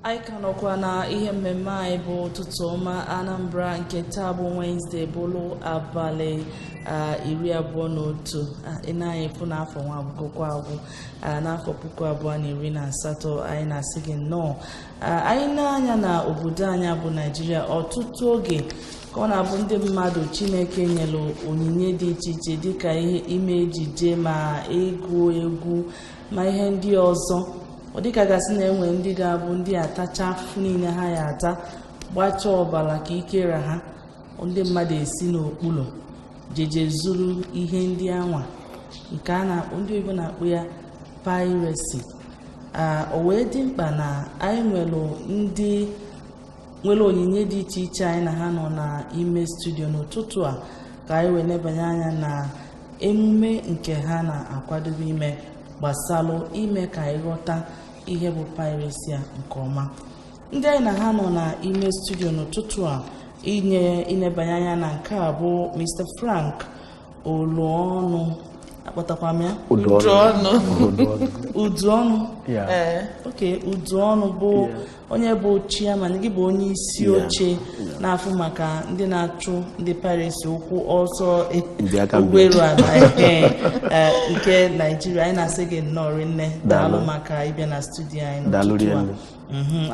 Anyị ka nọkwa na ihe mmemme anyị bụ ụtụtụ ọma Anambra nke taa bụ Wednesday bụlụ abalị 21 ịna-anyị fụ n'afọ nwa agụgụkwa agwụ n'afọ 2018 anyị na-asị gị nnọọ. Anyị na-anya na obodo anyị bụ Naịjirịa ọtụtụ oge ka ọ na-abụ ndị mmadụ Chineke nyelụ onyinye dị iche iche dịka ihe ime ejije ma egwu egwu ma ihe ndị ọzọ. Ọ dịka gasị na-enwe ndị ga-abụ ndị atacha afụ niile ha ya ata gbachaa ọbara ka ike ra ha, ndị mmadụ esi n'okpuru jeje zuru ihe ndị anwa nke a na-akpọ ndị oyibo na-akpọ ya piracy. O wee dị mkpa na anyị nwere ndị nwere onyinye dị iche iche anyị na ha nọ n'ime studio n'ụtụtụ a ka anyị wee nebanye anya na emume nke ha na-akwadobe ime gbasalụ ime ka anyị ghọta ihe bụ piracy nke ọma. Ndị anyị na ha nọ n'ime studio n'ụtụtụ a inebanye anya na nke a bụ Mr. Frank Oluonu, akpọtakwa m ya Uduonu. Uduonu bụ onye bụ chairman, gị bụ onye isi oche na-afụ maka ndị na-achụ ndị piracy ụkwụ ọsọ ụgbọelu ala nke Naịjirịa. Anyị na-asị gị nnọọ rinne, daalụ maka ịbịa na studio anyị n'ụtụtụ a.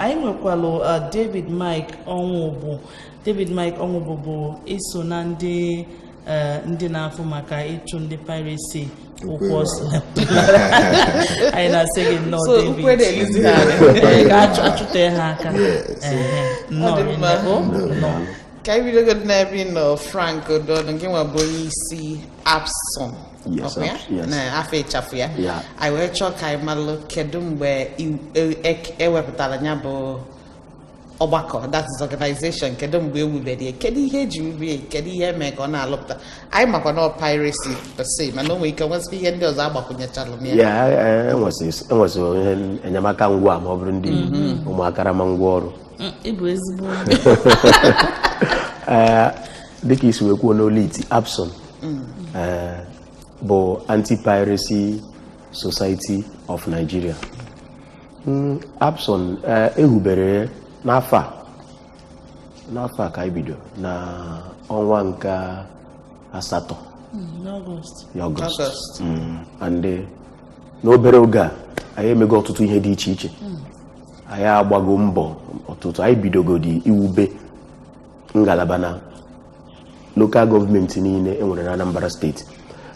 Anyị nwekwalụ David Mike Onwubu. David Mike Onwubu bụ iso na ndị na-afụ maka ịchụ ndị piracy ụkwụ ọsọ. Anyị na-asị gị nnọọ David, achụte ha aka. Ka anyị bido godi n'ebe nọ Frank Oluonu, nke nwa bụ onye isi APSON na afọ ịchafụ ya. Anyị wee chọọ ka anyị malụ kedu mgbe ewepụtara ya bụ ọgbakọ, that is organization, kedu mgbe ewubere, kedu ihe eji wubie, kedu ihe eme ka ọ na-alụpụta. Anyị makwa na piracy per se, mana o nwere ike nwesị ihe ndị ọzọ agbakwunyechalụ ya. enwesị ihe enyemaka ngwa ma ọ bụrụ ndị ụmụakara ma ngwa ọrụ. Ịbụ ezigbo dịka isi wee kwuo n'oliti APSON bụ Anti-Piracy Society of Nigeria. APSON ehubere n'afọ a ka anyị bido na ọnwa nke asatọ Ọgọst. N'obere oge a anyị emego ọtụtụ ihe dị iche iche. Anyị agbago mbọ ọtụtụ. Anyị bidogodi iwube ngalaba na local gọọmenti niile enwere na Anambra steeti.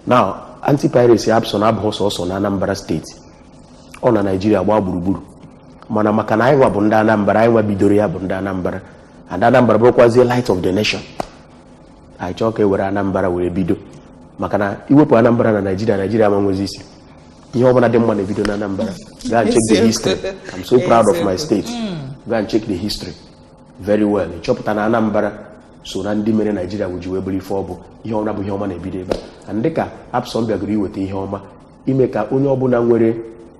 Now Anti-Piracy APSON abụghị sọsọ na Anambra steeti, ọ na Naịjirịa gbaa gburugburu, mana maka na anyị nwa bụ ndị Anambra, anyị nwa bidoro ya bụ ndị Anambra, and Anambra bụrụkwazie light of the nation. Anyị chọọ ka e were Anambra were bido, maka na iwepụ Anambra na Naịjirịa ama nwezi isi. Ihe ọbụla dị mma na-ebido na Anambra. Go and check the history. I'm so proud of my state. Go and check the history very well. Chọpụta na Anambra so na ndị mere Naịjirịa ji wee bụrụ ife ọ bụ. Ihe ọbụla bụ ihe ọma na-ebido ebe a. Ndị ka APSON bịagoro iweta ihe ọma, ime ka onye ọbụla nwere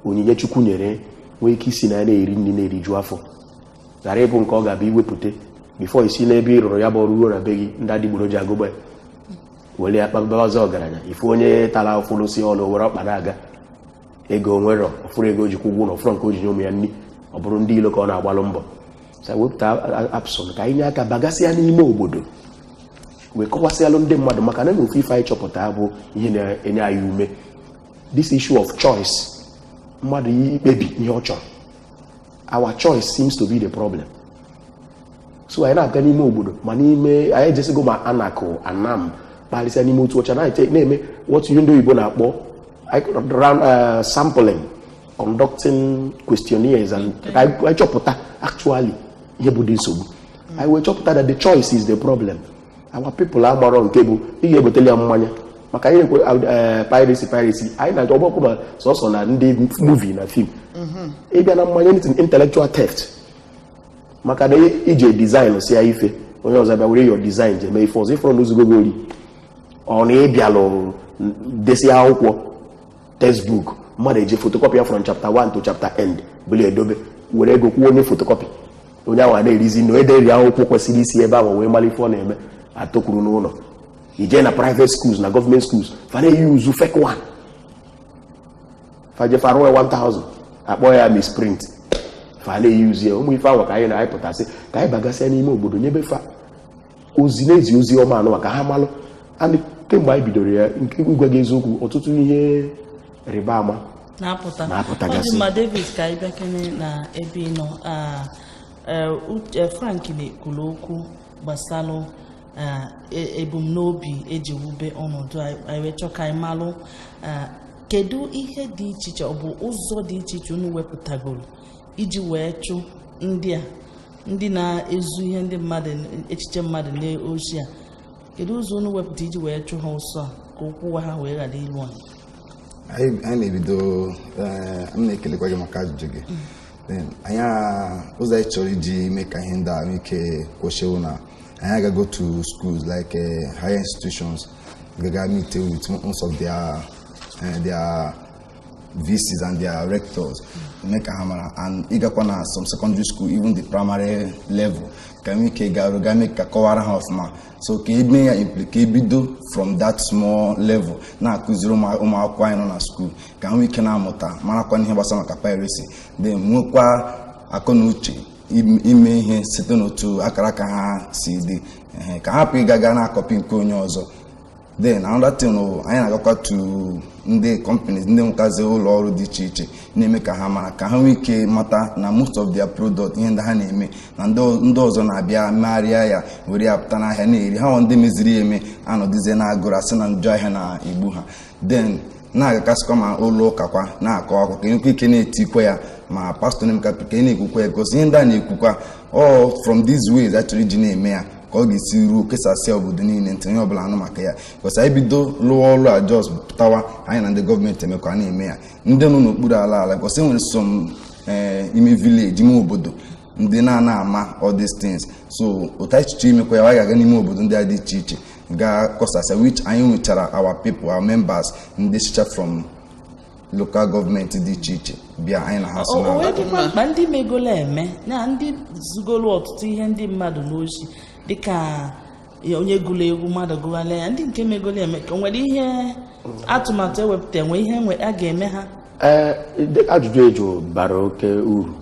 onyinye Chukwu nyere nwee ike isi na na-eri nri na-eriju afọ, ghara ịbụ nke ọ ga-abịa iwepụta bifo isi n'ebe ị rụrụ ya bụ ọrụ ruo na be gị ndị adịgboroja agụgba were ya kpaba ọzọ ọgaranya. Ife onye tara ụfọdụ si ọlụ were ọkpa na-aga ego nwere ọfụrụ ego jikwa ụgwọ na ọfụrụ nke o ji nye ụmụ ya nri, ọ bụrụ ndị ilo ka ọ na-agbalụ mbọ. Wepụta APSON ka anyị nye aka bagasịa n'ime obodo wee kọwasịalụ ndị mmadụ, maka na ofe ife anyị chọpụta bụ ihe na-enye anyị ume. This issue of choice, mmadụ ikpebi ihe ọ chọrọ, our choice seems to be the problem. So anyị na-aga n'ime obodo ma n'ime anyị ejesigo ma Anakụ Anam kparịsịa n'ime otu ọcha na-eme what ihe ndị oyibo na-akpọ sampling, conducting questionnaires, and anyị chọpụta actually ihe bụ dị nsogbu. Anyị wee chọpụta that the choice is the problem. Our people amarọ nke bụ ị ga-ebutele ya mmanya, maka anyị na-ekwe piracy anyị na-achọ ọgbọkwụ na sọsọ na ndị movie na film. Ịbịa na mmanya anything intellectual theft, maka na ije design si ya ife onye ọzọ bịa were your design je mee ife ọzọ ifọrọ n'ozugogo ori ọ na ịbịalụ desi akwụkwọ textbook mmadụ eje photocopy from chapter 1 to chapter end bụla edobe were ego kwuo onye photocopy onye ahụ na-erizi na ederi akwụkwọ kwesịrị isi ebe ahụ wee mara ife ọ na-eme atokwuru n'ụlọ. Ije na private schools na government schools fa na-eyuzu fake one fajefaruwe 1000 akpọ ya misprint fa na-eyuzie ụmụ ife ahụ ka anyị na-ayịpụtasị ka anyị bagasịa n'ime obodo nyebe fa ozi n'ezi ozi ọma anụ maka ha malụ and kemgbe anyị bidoro ya nke igwe gị eziokwu ọtụtụ ihe rịba ama na-apụtagasị ma David ka anyị bịakene na ebe ị nọ Frank na-ekwuru okwu gbasalụ ebumnobi eji wube ọnọdụ anyị wee chọọ ka anyị malụ kedu ihe dị iche iche ọ bụ ụzọ dị iche iche unu wepụtagoro iji wee chụ ndị na-ezu ihe ndị mmadụ echiche mmadụ n'ozi a kedu ụzọ unu wepụta iji wee chụ ha ụsọ a ka okwu ha wee ghara ilu anyị na-ebido m na-ekelekwa gị maka ajụjụ gị anyị ụzọ anyị chọrọ iji mee ka ihe ndị ahụ ike kwụsịwụ na anyị agago to schools like higher institutions gaga meet with most of their VCs and their rectors make a hammer and igakwa na some secondary school even the primary level ka we ke ga make ka kọwara ha ọfụma so ka ebe ya implicate bido from that small level na akụziri ụmụ akwụkwọ anyị nọ na school ka we ke na-amụta marakwa ihe gbasara maka piracy then nwekwa akọ na uche ime ihe site n'otu akara ka ha si dị ka hapụ ịgaga na akọpi nke onye ọzọ. Then another thing anyị na-agakwa to ndị companies ndị nkazi ụlọ ọrụ dị iche iche na-eme ka ha mara ka ha nwee ike mata na most of their product ihe ndị ha na-eme na ndị ọzọ na-abịa megharịa ya were ya pụta n'ahịa na-eri ha ndị meziri eme anọdụzie na-agụrụ asị na njọ ahịa na igbu ha then na-agakasịkwa ma ụlọ ụka kwa na-akọ akwa ka enwekwa ike na-etikwa ya ma pastọ na-emeka ka na-ekwukwa ya gosi ihe ndị a na-ekwukwa all from these ways achọrọ iji na-eme ya ka ọ ga-esi ruo kesasịa obodo niile ntị onye ọbụla anụ maka ya gosi anyị bido lụọ ọrụ a jos pụtawa anyị na ndị gọọmenti emekwa na-eme ya ndị nọ n'okpuru ala gosi nwere som ime village ime obodo ndị na-ana ama all these things so ụta echiche imekwa ya anyị ga-aga n'ime obodo ndị a dị iche iche ga kọsasịa which anyị nwechara our people our members ndị sicha from local gọọmenti dị iche iche bịa anyị na ha so na ndị megolo eme na ndị zugolo ọtụtụ ihe ndị mmadụ n'ozi dịka onye gụrụ egwu mmadụ gụghala ya ndị nke megolo eme ka nwere ihe atụmatụ ewepụta enwe ihe a ga-eme ha ajụjụ eju bara oke uru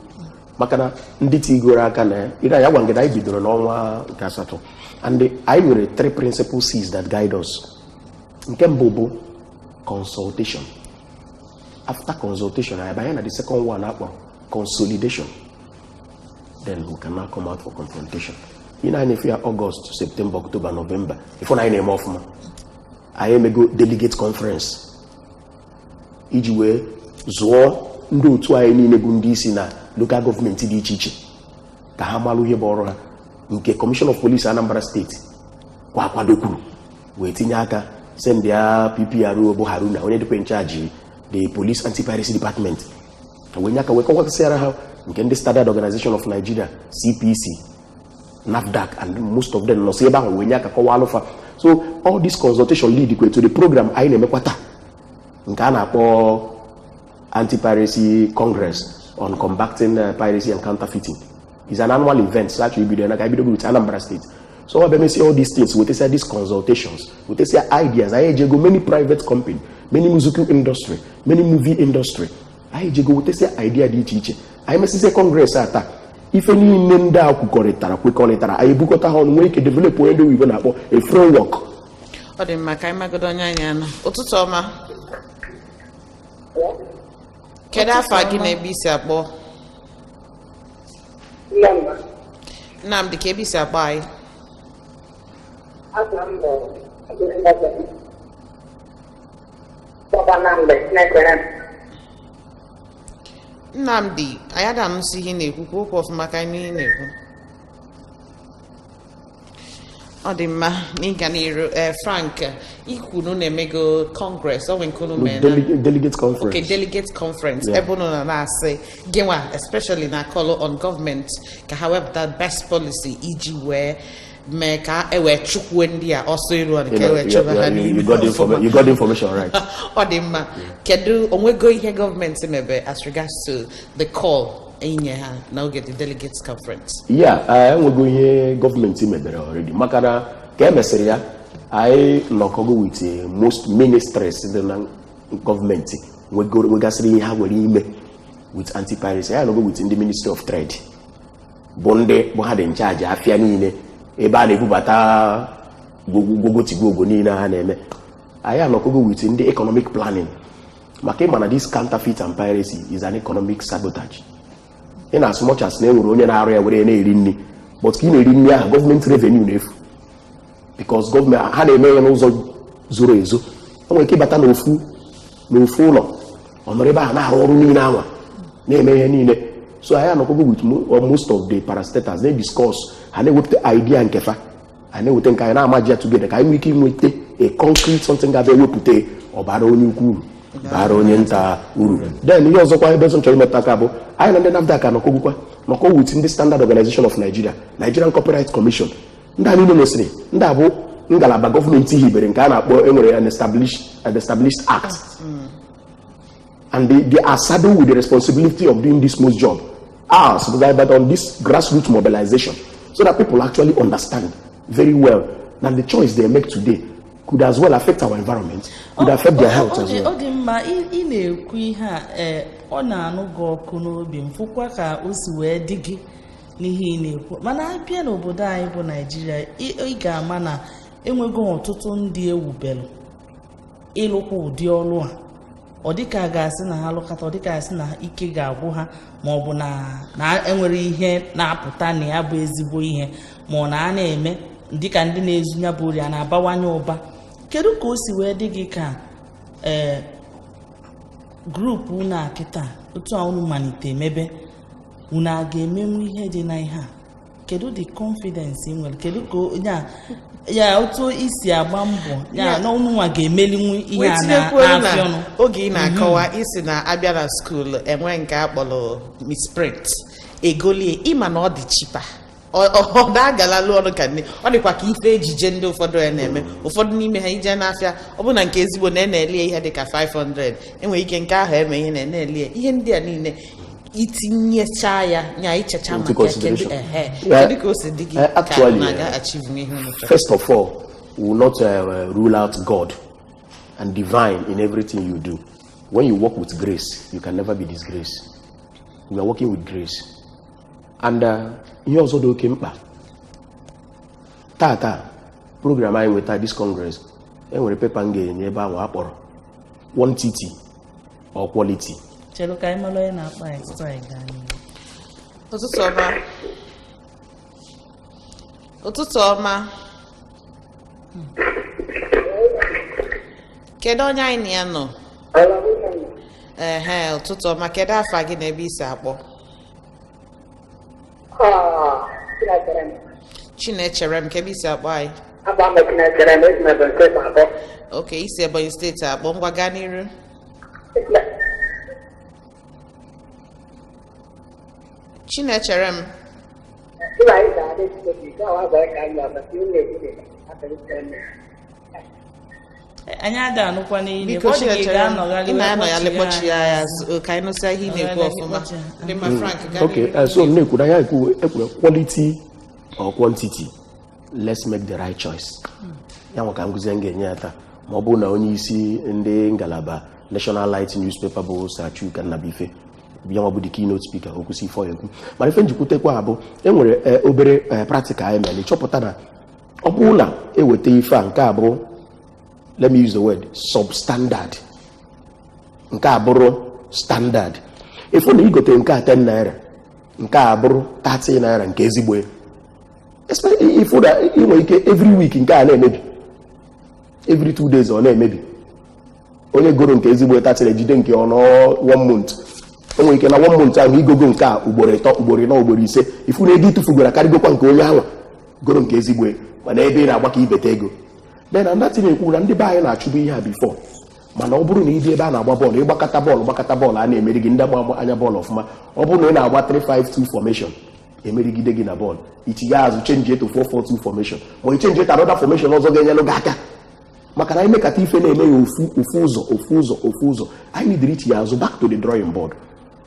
maka na ndị tigoro aka na ya ya gwa ngede anyị bidoro n'ọnwa nke asatọ and anyị nwere 3 principal C's that guide us. Nke mbụ bụ consultation. After consultation anyị banye na the second one akpọrọ consolidation, then we can now come out for confrontation. In anyị na-efe ya August, September, October, November ifo na anyị na-eme ọfụma anyị emego delegate conference iji wee zụọ ndị otu anyị niile bụ ndị isi na local gọọmenti dị iche iche ka ha malụ ihe bụ ọrụ ha nke Commission of Police Anambra State kwadokwuru wee tinye aka send ya PPRO bụ Haruna onye dịkwa in charge the Police Anti-Piracy Department wee nye aka wee kọwakọsịara ha nke ndị Standard Organization of Nigeria CPC NAFDAC and most of them nọ si ebe ahụ wee nye aka kọwa alụfa. So all this consultation lead to the program anyị na-emekwata nke a na-akpọ Anti-Piracy Congress on combating piracy and counterfeiting. It's an annual event, so actually with Anambra State. So I see all these things, we say these consultations, we say ideas. I go many private company, many musical industry, many movie industry. I go we say idea di teach. I must say Congress ata. If any nenda kukoretara, I bukota on we can develop when we gonna a framework. O de makai magodonya nyana. Ụtụtụ ọma. Kedu afa gị na-ebi isi akpọ? Nnamdi ka ebi isi akpọ anyị? Nnamdi, anyị ada-anụsị ihe na-ekwu okwu ọfụma ka anyị n'ihe na-ekwu. Ọ dị mma n'ịga n'iru Frank ikwunu na-emego Congress ọ nkunu delegate conference. Okay, delegate conference ebe unu na-asị gịnwa especially na call on government ka ha wepụta best policy iji wee mee ka ewe chukwu ndị a ọsọ iru nke ewe chọba ha you got the information right. Ọ dị mma kedu onwego ihe gọọmenti mebe as regards to the call inye ha n'oge the delegates conference? Enwego ihe gọọmenti mebere already maka na ka emesịrị ya anyị nọkọgo with most ministries dị na gọọmenti nwegasịrị ihe ha nwere ime with anti-piracy. I go with in the Ministry of Trade. Bonde bụ ha dị in charge afịa niile ebe a na-ebubata gogotigogo niile ha na-eme. Anyị anọkogo with in the economic planning. Maka ịma na this counterfeit and piracy is an economic sabotage. In as much as na enwere onye na-arụ ya were na-eri nri, but ka ị na-eri nri ahụ government revenue na-efu. Because government ha na-eme ya n'ụzọ zoro ezo. O nwere ike ịbata n'ofu ụlọ ọnọrọ ebe ahụ na-arụ ọrụ niile anwa na-eme ihe niile. So I am with most of the parastatals. They discuss and they with the idea and kefa and they would think I am magic together. I make him with a concrete something that they will put or baroni kuru baronienta uru. Then you also quite doesn't tell me takabo. I don't have that kind of no within the standard organization of Nigeria, Nigerian Copyright Commission. Ndani no say ndabo ngalaba government hibere nka na akpo enwere an established act. And they are saddled with the responsibility of doing this most job. Ours, but on this grassroots mobilization, so that people actually understand very well that the choice they make today could as well affect our environment, could affect their health as well. Odimma ina-ekwu ihe a ọ na-anụ gị ọkụ n'obi mfụkwa ka o si wee dị gị n'ihe ị na-ekwu. Mana abịa n'obodo anyị bụ Naịjirịa, ị ga-ama na enwego ọtụtụ ndị ewubelu ịlụkwa ụdị ọrụ a. Ọ dịka ga-asị na ha lụkọta, ọ dịka asị na ike ga-agwụ ha, ma ọ bụ na enwere ihe na-apụta na ya bụ ezigbo ihe, ma ọ na a na-eme dịka ndị na-ezu ya bụ ori a na-abawanye ụba. Kedu ka o si wee dị gị ka grupu unu a kịta otu a unu malite mebe unu a ga-emenwu ihe dị na ihe a? Kedu the confidence ị nwere? Kedu ka ya otu isi agba mbọ ya na unu nwa ga-emelinwu ihe a na-afịa ọnụ? Oge ị na-akọwa isi na abịa na skuul enwe nke akpọrọ misprint egolie ịma na ọ dị chipa ọ da-agalalụ ọrụ ka nne ọ dịkwa ka ife ejije ndị ụfọdụ ya na-eme. Ụfọdụ n'ime ha ije n'afịa ọ bụ na nke ezigbo na-elie ihe dịka 500 enwere ike nke ahụ eme ihe na-elie ihe ndị a niile itinyecha ya nya ichecha maka kedu ka o si dị gị ka na-aga achieve ihe unu chọrọ? First of all, we will not rule out God and divine in everything you do. When you work with grace, you can never be disgraced. We are working with grace. And ihe ọzọ dị oke mkpa taa program anyị nweta this congress enwere pepa m ga-enye ebe ahụ akpọrọ quantity or quality. Chelu ka anyị malụ onye na-akpa extra gani. Ụtụtụ ọma. Kedu onye anyị na ya nọ? Ụtụtụ ọma. Kedu afa gị na ebe isi akpọ? Chinecherem. Ka ebe isi akpọ anyị? Okay, isi Ebonyi steeti akpọ. Ngwa gaa n'iru. Chinecherem. Anyị ada anụkwa n'ihe biko Chinecherem ị na-anọghalị kpọchi ya ka anyị nụsịa ihe ị na-ekwu ọfụma. Okay, so na-ekwu na ya ekwuru quality or quantity. Let's make the right choice. Ya nwa ka nkụzi m ga-enye ya taa ma ọ bụrụ na onye isi ndị ngalaba National Light Newspaper bụ Sachuka Nnabife bịa nwa bụ the keynote speaker okwusi ifo ya ekwu. Mana ife njikwutekwa abụ enwere obere practical anyị mere chọpụta na ọ bụrụ na eweta ife a nke abụrụ, let me use the word substandard, nke abụrụ standard. Ifo na igote nke a 10 naira, nke abụrụ 30 naira nke ezigbo ya. Ifo na inwe ike every week nke a na-emebi, every 2 days ọ na-emebi. Onye goro nke ezigbo ya 30 ejide nke ọ nọ 1 month. Onwe ike na 1 month ahụ igogo nke a ugboro 3 ugboro 4 ugboro 5 ifu na ego itufugoro karịgokwa nke onye ahụ goro nke ezigbo ya, mana ebe ị na-agba ka ibete ego. Then another na-ekwu na ndị be anyị na-achụbu ihe a before, mana ọ bụrụ na ịdị ebe a na-agba bọọlụ ịgbakọta bọọlụ a na-emeri gị ndị agba anya bọọlụ ọfụma. Ọ bụrụ na ị na-agba 3-5-2 formation emerigide gị na bọọlụ, itinye azụ change to 4-4-2 formation ma i change to another formation ọzọ ga-enyelụ gị aka. Maka na anyị mekata ife na-eme ya ofu ụzọ anyị nidiri itinye azụ back to the drawing board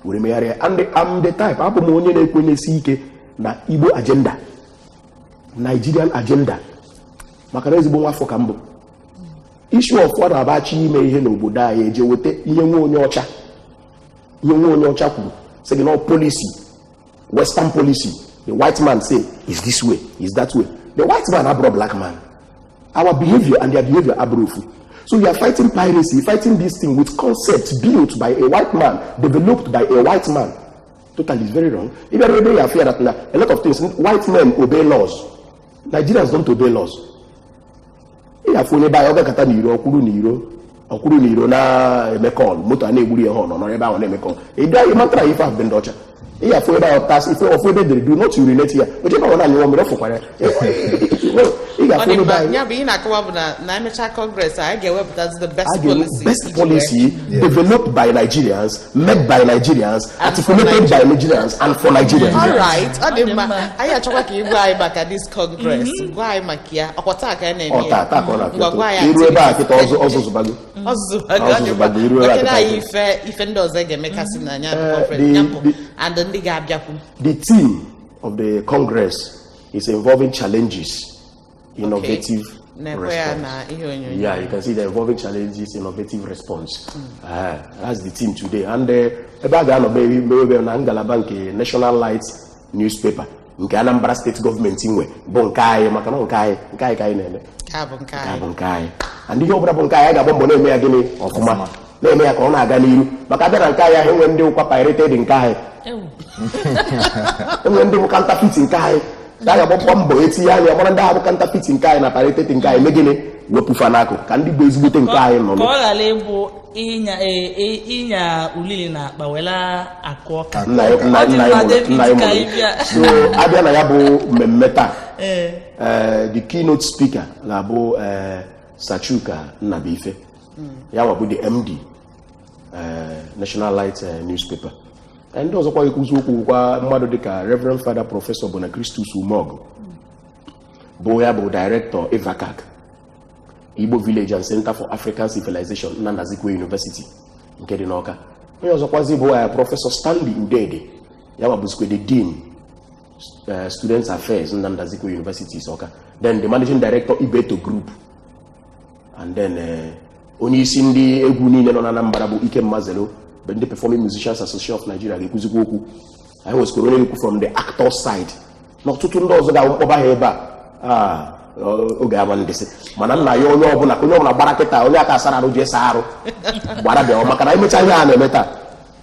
were megharịa. And I'm the type, abụ m onye na-ekwenyesi ike na Igbo agenda, Nigerian agenda, maka na ezigbo nwafọ ka mbụ. Issue of na-abachi ime ihe n'obodo anyị eje weta ihe nwe onye ọcha kwuru Saying all policy, Western policy, the white man say is this way, is that way. The white man are black man. Our behavior and their behavior are brutal. So we are fighting piracy, fighting this thing with concepts built by a white man, developed by a white man. Totally, it's very wrong. Even though I fear that a lot of things, white men obey laws. Nigerians don't obey laws. If we buy other kata niro, okuru niro na mekol, moto ane buri ehon, no eba one mekol. Ida you matter if I've been dodger. If we buy tax, if we offended they do not urinate here. But you know what I want me to for. Yeah, being a Naimecha Congress, I get web that's the best policy. Best policy developed by Nigerians, made by Nigerians, articulated by Nigerians, and for Nigerians. All right. I had to work back at this Congress. Why, Makia? Or what I can name you? The theme of the Congress is involving challenges. Innovative response. Yeah, you can see the evolving challenges, innovative response. That's the theme today. And the National Lights newspaper, Anambra State government in Bonkai, Makanonkai, Kai. And the Obra Bonkai, I got Bonne again of Kuma. Let me a corner Ganiru, but other than Kaya, when they were pirated in Kai. When they were counterfeit in Kai. Daya bombo eti ya ya mwana ndaha bukanta piti nkai na parete nkai megene wepufanako kandi bezibute nkai no ko la lebo inya ulili na bawela akoka na so abia na yabo memeta the keynote speaker labo Sachuka Nabife ya wabu the MD National Light newspaper. And those are quite Madodika, Reverend Father Professor Bonacristus Umog, Boyabo Director EVACAC, Igbo Village and Center for African Civilization, Nandazikwe University, in Kedinoka. He was a quasi boy, Professor Stanley Udede, Yawabusque, the Dean, Students Affairs, Nandazikwe University, Soka. Then the Managing Director, Ibeto Group. And then Onisindi Eguni Nenonambarabu Ike Mazelo. But the Performing Musicians Association of Nigeria, I was correlated from the actor side. Not to those that are over here, Manana, you know, Baraketa, Oliaka Sarah, Jesaro, Barabe, Makana, Meta,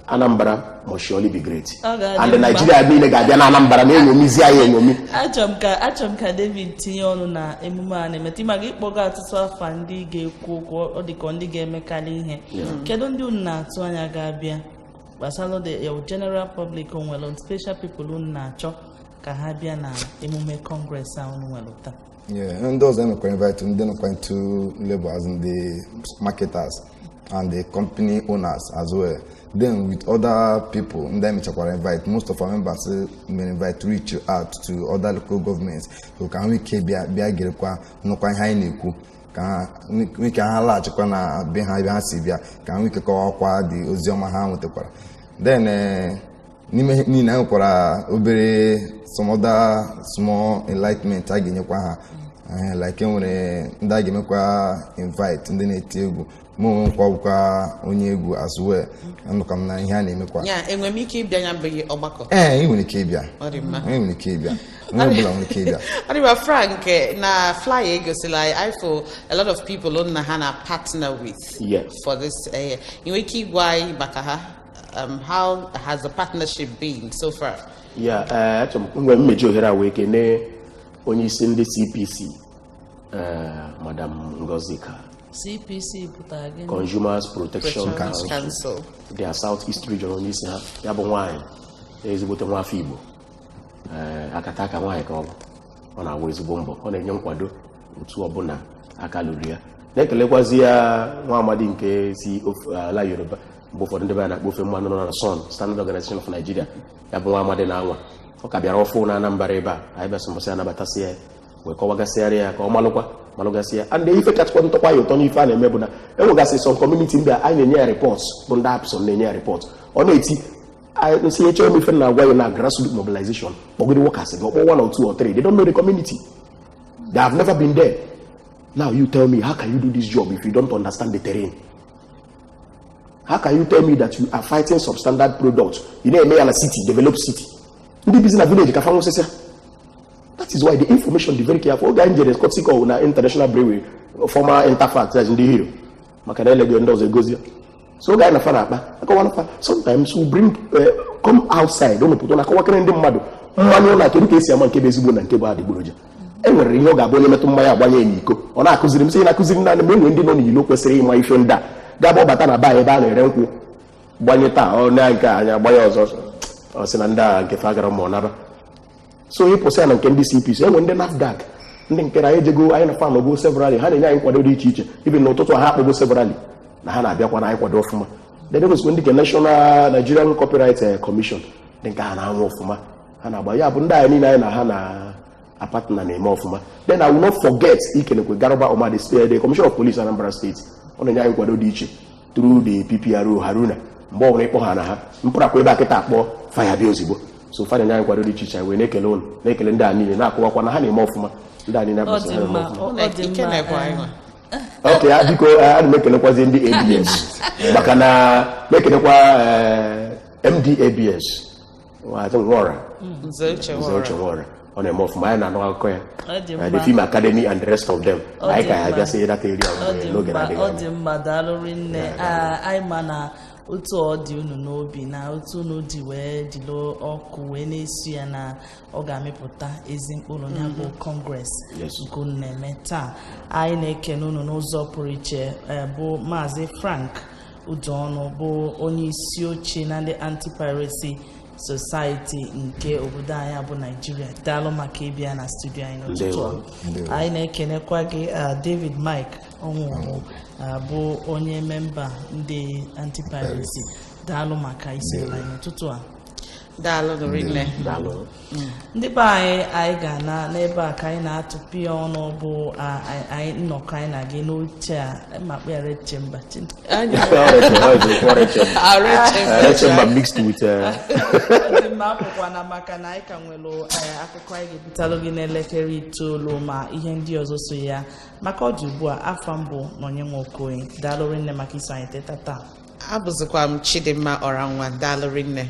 Anambra must surely be great. And the Nigeria being a guardian, Anambra, Mizia, Achomka David Tionuna, Emuma, Metimagi Boga to Fandi, gave cook or the Condi game mechanic. Kedon do not to Gabia, Basalo, the general public on well on special people who nacho, Kahabiana, Emume Congress sound well. Yeah, and those then can invite them, then going to labor as in the marketers and the company owners as well. Then with other people, and then we invite most of our members. We invite to reach out to other local governments. So can we keep biagirikwa no kwa hainiku? Can we can halach kwa na behind Sibia? Can we kwa kwa di ozioma ha mutekwara? Then ni na kwa obere some other small enlightenment agenye kwa ha. Like when ndage mekwa invite ndi na-etiegwu mo kwa onye egwu as well anụka m na ihe a na-emekwa enwe m ike ịbịa ya mgbe ọgbakọ nwere ike ịbịa nwere ike ịbịa nwere ike ịbịa Adiba Frank na fly egosila I for a lot of people on na ha na partner with for this inwe ike igwa maka ha how has the partnership been so far? Mgbe mmeji ohere a wee kene onye isi ndị CPC Madam Ngozika CPC Consumers Protection Council their Southeast Region onye isi ha ya bụ nwaanyị ezigbote nwafọ Igbo akataka nwaanyị ka ọ na-awụ ezigbo mbọ ọ na-enye nkwado otu ọbụla aka lụrụ ya na-ekelekwazi ya nwa amadi nke si ala Yoruba mgbe ụfọdụ ndị be na-akpọ ofe mmanụ nọ na SON Standard Organization of Nigeria ya bụ nwa amadi na anwa ọ ka bịara ọfụ na Anambra ebe a anyị bịa sọmbọsị anabatasị ya wee kọwagasịarị ya ka ọ malụgasị ya and ife kachakwa ntọkwa ya ụtọ n'ife a na-eme bụ na enwegasị some community ndị anyị na-enye ya report bụ ndị APSON na-enye ya report ọ na-eti nsị ihe chọrọ ife na-agwa ya na grassroots mobilization kpọgide workers gị ọkpọ 1 or 2 or 3 they don't know the community, they have never been there. Now you tell me, how can you do this job if you don't understand the terrain? How can you tell me that you are fighting substandard products? You know, a city, developed city. In the business village, that is why the information is very careful. Guy engineers got sick on international brewery, former Interfact as in the hero. Makadele goes a goes here. So guy na farapa. Sometimes we bring come outside. Don't put on a co-worker in the madu. Manual like education man kebezibun and keba de buloja. Enwere ihe ọ ga-abụ onye metụ mmanya agbanye n'iko ọ na-akụziri m sị na-akụziri na mgbe ndị nọ n'ilo kwesịrị ịma ife ndị a ga-abụ bata na baa ebe a na-ere nkwụ gbanye taa ọ na nke anya agbanye ọzọ ọ sị na ndị a nke fa gara ma ọ naba so ịpụsị ya na nke ndị CPC enwe ndị NAFDAC ndị nke anyị ejego anyị na fan ogo severally ha na-enye anyị nkwado dị iche iche ibe n'ụtụtụ ha akpọgo severally na ha na-abịakwa na anyị kwado ọfụma dedegozikwa ndị nke National Nigerian Copyright Commission dị nke ha na-anwụ ọfụma ha na-agba ya bụ ndị anyị niile anyị na ha na a partner name of ma. Then I will not forget Garoba Omar, the Commissioner of Police Anambra State, on the Nyan Kwado Dichi, through the PPRO Haruna, Mbon Pohana, Mpura Keta, Fire Biosibo. So far, the Nyan Kwado Dichi, I will make alone, make a Lenda, Nakwana, Mofuma, Danny Okay, I make a was in the ABS. Bakana, make a MDABS. I don't worry. Zercha on a more mine and all the Film Academy and the rest of them. I just say that area. I'm otu ọ dị unu n'obi na otu unu dị wee dịlo ọkụ wee na-esi ya na ọ ga-amịpụta ezi mkpụrụ ya bụ Congress nke unu na-eme taa. Anyị na-ekene unu n'ụzọ pụrụ iche bụ Maazị Frank Udonu bụ onye isi oche na ndị Anti-Piracy Society nke obodo anyị bụ Nigeria. Daalụ maka ịbịa na studio anyị n'ụtụtụ. Anyị na-ekenekwa gị David Mike Onwuwu bụ onye memba ndị Anti-Piracy. Daalụ maka isonyere anyị n'ụtụtụ a. Daalụ rinne. Ndị be anyị ga-na n'ebe a ka anyị na-atụpị ọnụ bụ anyị nnọkọ anyị na gị n'oche a makpe ya Red Chamber. Chamber mixed with Ndị mma apụkwa na maka na anyị ka nwere akụkọ anyị ga-ebutalụ gị n'elekere 9 ma ihe ndị ọzọ so ya maka ọ dị ugbu a afọ mbụ n'onye nwoke. Daalụ rinne maka iso anyị teta taa. Abụzikwa m Chidimma Ọranwa. Daalụ rinne.